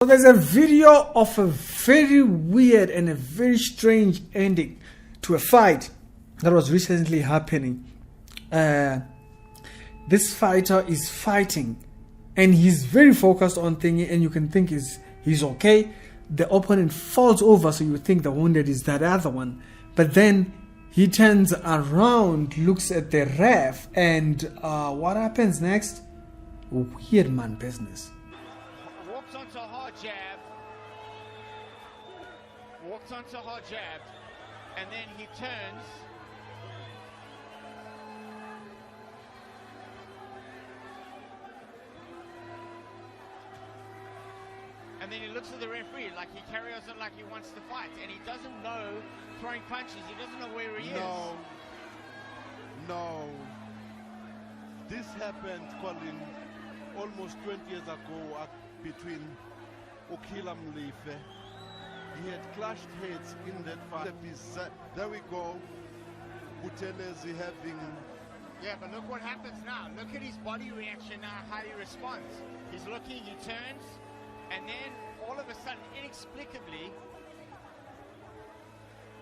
So there's a video of a very weird and a very strange ending to a fight that was recently happening. This fighter is fighting and he's very focused on thingy, and you can think he's okay. The opponent falls over, so you would think the wounded is that other one, but then he turns around, looks at the ref, and what happens next? Weird man business. Walks onto a hard jab. Walks onto a hard jab. And then he turns. And then he looks at the referee like he carries on like he wants to fight. And he doesn't know throwing punches. He doesn't know where he is. No. This happened, Colin, almost 20 years ago between Okila Mlife. He had clashed heads in that fight. There we go. Buthelezi having... Yeah, but look what happens now. Look at his body reaction now, how he responds. He's looking, he turns, and then all of a sudden, inexplicably,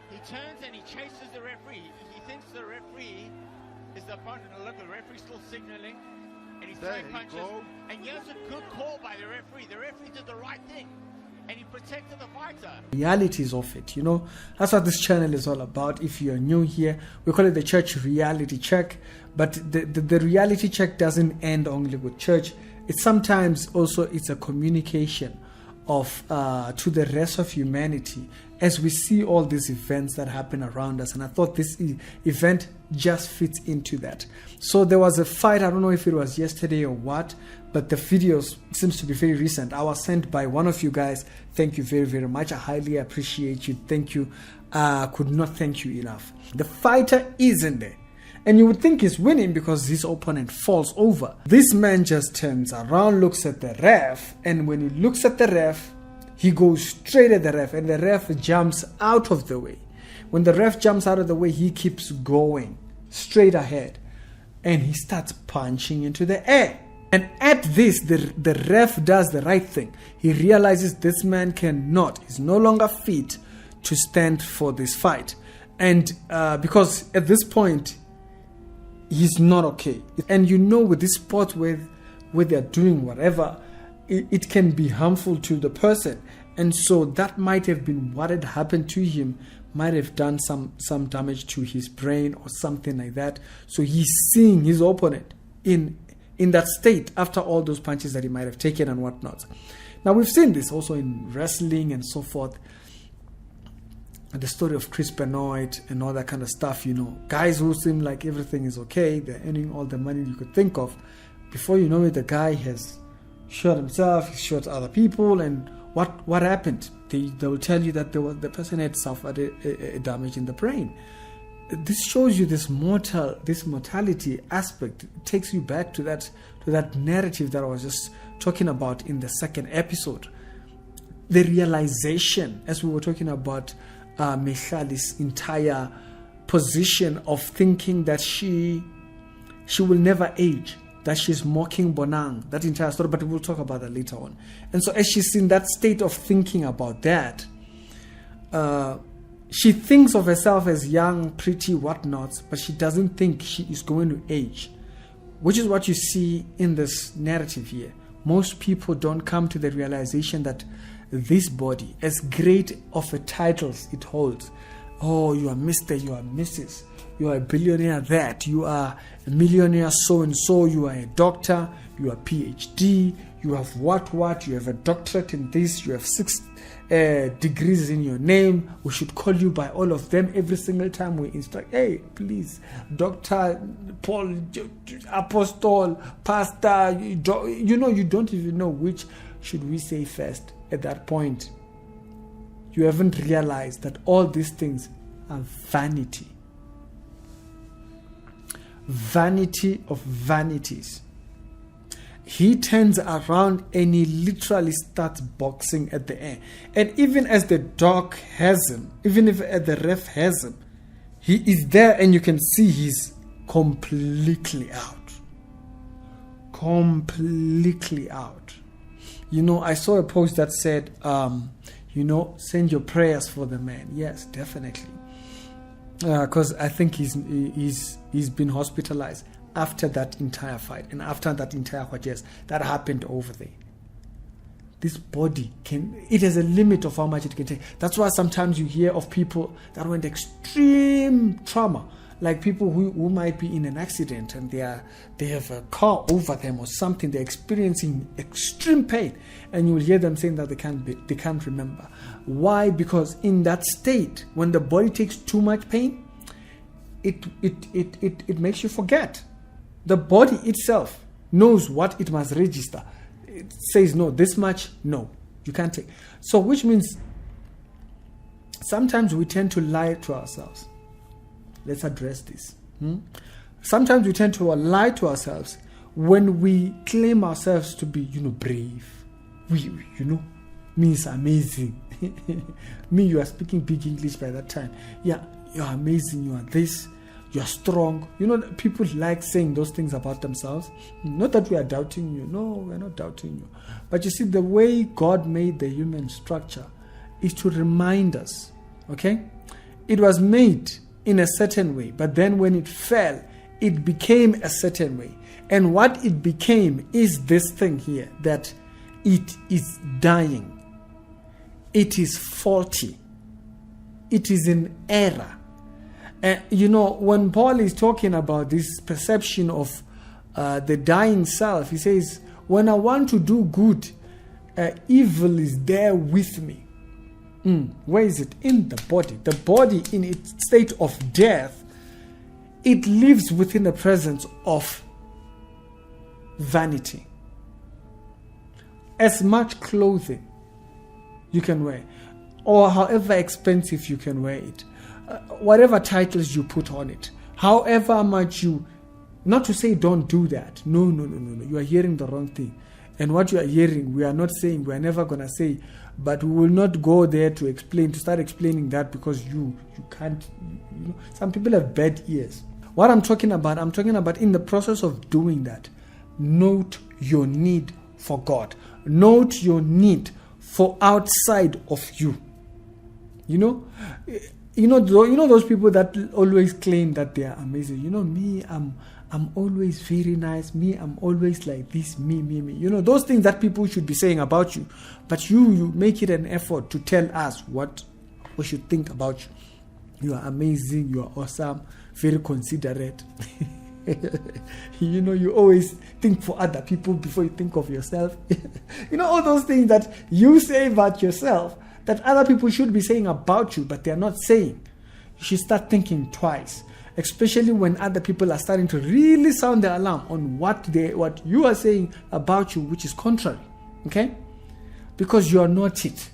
he turns and he chases the referee. He thinks the referee is the opponent. Look, the referee's still signaling, and he's throwing punches. And here's a good call by the referee. The referee did the right thing, and he protected the fighter. Realities of it, you know, that's what this channel is all about. If you're new here, we call it the church reality check, but the reality check doesn't end only with church. It's sometimes also it's a communication of to the rest of humanity as we see all these events that happen around us. And I thought this event just fits into that. So there was a fight, I don't know if it was yesterday or what, but the video seems to be very recent. I was sent by one of you guys. Thank you very, very much. I highly appreciate you. Thank you. Could not thank you enough. The fighter isn't there, and you would think he's winning because his opponent falls over. This man just turns around, looks at the ref, and when he looks at the ref, he goes straight at the ref, and the ref jumps out of the way. When the ref jumps out of the way, he keeps going straight ahead, and he starts punching into the air. And at this, the ref does the right thing. He realizes this man he's no longer fit to stand for this fight. And because at this point, he's not okay. And you know, with this sport where they're doing whatever, it can be harmful to the person. And so that might have been what had happened to him, might have done some damage to his brain or something like that. So he's seeing his opponent in that state after all those punches that he might have taken and whatnot. Now, we've seen this also in wrestling and so forth. The story of Chris Benoit and all that kind of stuff, you know, guys who seem like everything is okay, they're earning all the money you could think of. Before you know it, the guy has shot himself, he shot other people, and what happened? They will tell you that the person had suffered a damage in the brain. This shows you this mortality aspect. It takes you back to that narrative that I was just talking about in the second episode. The realization, as we were talking about Mehlali's entire position of thinking that she will never age, that she's mocking Bonang, that entire story, but we'll talk about that later on. And so as she's in that state of thinking about that, she thinks of herself as young, pretty, whatnot, but she doesn't think she is going to age, which is what you see in this narrative here. Most people don't come to the realization that this body, as great of a titles it holds, oh, you are Mr., you are Mrs., you are a billionaire that, you are a millionaire so-and-so, you are a doctor, you are PhD, you have what, you have a doctorate in this, you have 6 degrees in your name. We should call you by all of them every single time we instruct. Hey, please, Dr. Paul, Apostle, Pastor, you don't even know which should we say first. At that point, you haven't realized that all these things are vanity. Vanity of vanities. He turns around and he literally starts boxing at the air. And even as the dog has him, even if the ref has him, he is there and you can see he's completely out. Completely out. I saw a post that said, send your prayers for the man. Yes, definitely. Because I think he's been hospitalized after that entire fight and after that entire that happened over there. This body it has a limit of how much it can take. That's why sometimes you hear of people that went extreme trauma, like people who might be in an accident and they have a car over them or something. They're experiencing extreme pain, and you will hear them saying that they can't remember. Why? Because in that state, when the body takes too much pain, it makes you forget. The body itself knows what it must register. It says, no, this much, no, you can't take. So which means sometimes we tend to lie to ourselves. Let's address this. Sometimes we tend to lie to ourselves when we claim ourselves to be, brave. Me is amazing. Me, you are speaking big English by that time. Yeah, you're amazing, you are this. You're strong. People like saying those things about themselves. Not that we are doubting you. No, we're not doubting you. But you see, the way God made the human structure is to remind us, okay? It was made in a certain way, but then when it fell, it became a certain way. And what it became is this thing here, that it is dying. It is faulty. It is in error. When Paul is talking about this perception of the dying self, he says, when I want to do good, evil is there with me. Where is it? In the body. The body, in its state of death, it lives within the presence of vanity. As much clothing you can wear, or however expensive you can wear it, whatever titles you put on it, however much not to say don't do that. No. You are hearing the wrong thing. And what you are hearing, we are not saying, we are never going to say, but we will not go there to start explaining that, because you can't, some people have bad ears. What I'm talking about in the process of doing that, note your need for God. Note your need for outside of you. Those people that always claim that they are amazing. Me, I'm always very nice. Me, I'm always like this. Me. Those things that people should be saying about you, but you make it an effort to tell us what we should think about you. You are amazing. You are awesome. Very considerate. You always think for other people before you think of yourself. All those things that you say about yourself, that other people should be saying about you, but they are not saying. You should start thinking twice, especially when other people are starting to really sound the alarm on what you are saying about you, which is contrary. Okay? Because you are not it.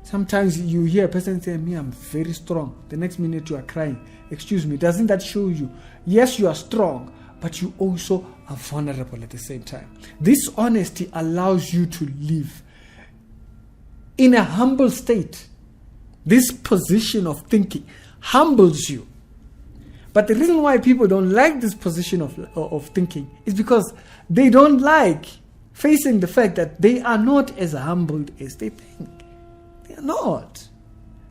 Sometimes you hear a person say, me, I'm very strong. The next minute you are crying. Excuse me, doesn't that show you? Yes, you are strong, but you also are vulnerable at the same time. This honesty allows you to live in a humble state. This position of thinking humbles you. But the reason why people don't like this position of thinking is because they don't like facing the fact that they are not as humbled as they think. They are not.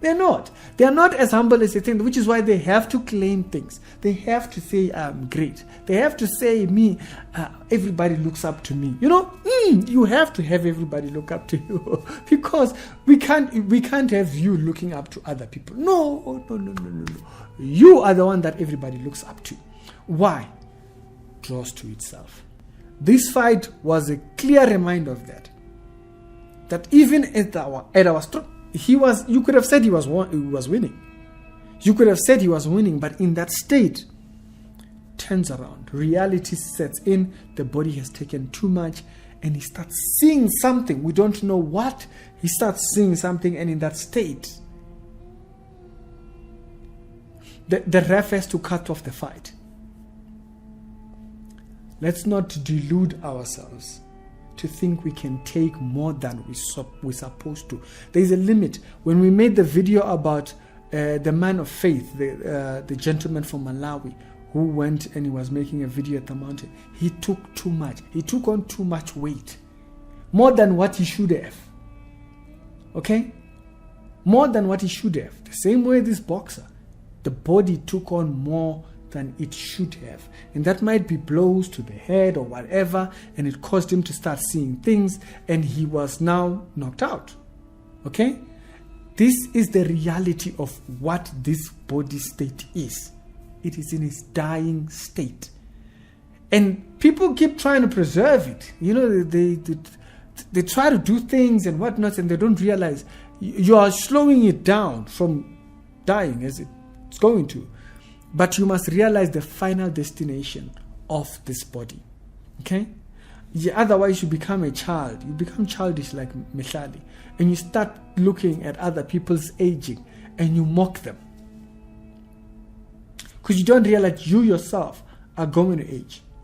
They're not. They are not as humble as they think, which is why they have to claim things. They have to say, I'm great. They have to say, everybody looks up to me. You have to have everybody look up to you because we can't have you looking up to other people. No. You are the one that everybody looks up to. Why? Draws to itself. This fight was a clear reminder of that. That even at our strong, you could have said he was winning. You could have said he was winning, but in that state, turns around. Reality sets in. The body has taken too much, and he starts seeing something. We don't know what. He starts seeing something, and in that state, the ref has to cut off the fight. Let's not delude ourselves to think we can take more than we're supposed to. There is a limit. When we made the video about the man of faith, the gentleman from Malawi who went and he was making a video at the mountain, he took too much. He took on too much weight, more than what he should have. Okay? More than what he should have. The same way this boxer, the body took on more than it should have. And that might be blows to the head or whatever, and it caused him to start seeing things, and he was now knocked out. Okay? This is the reality of what this body state is. It is in its dying state. And people keep trying to preserve it. You know, they try to do things and whatnot, and they don't realize you are slowing it down from dying as it's going to. But you must realize the final destination of this body. Okay? Otherwise, you become a child. You become childish like Mehlali. And you start looking at other people's aging and you mock them. Because you don't realize you yourself are going to age.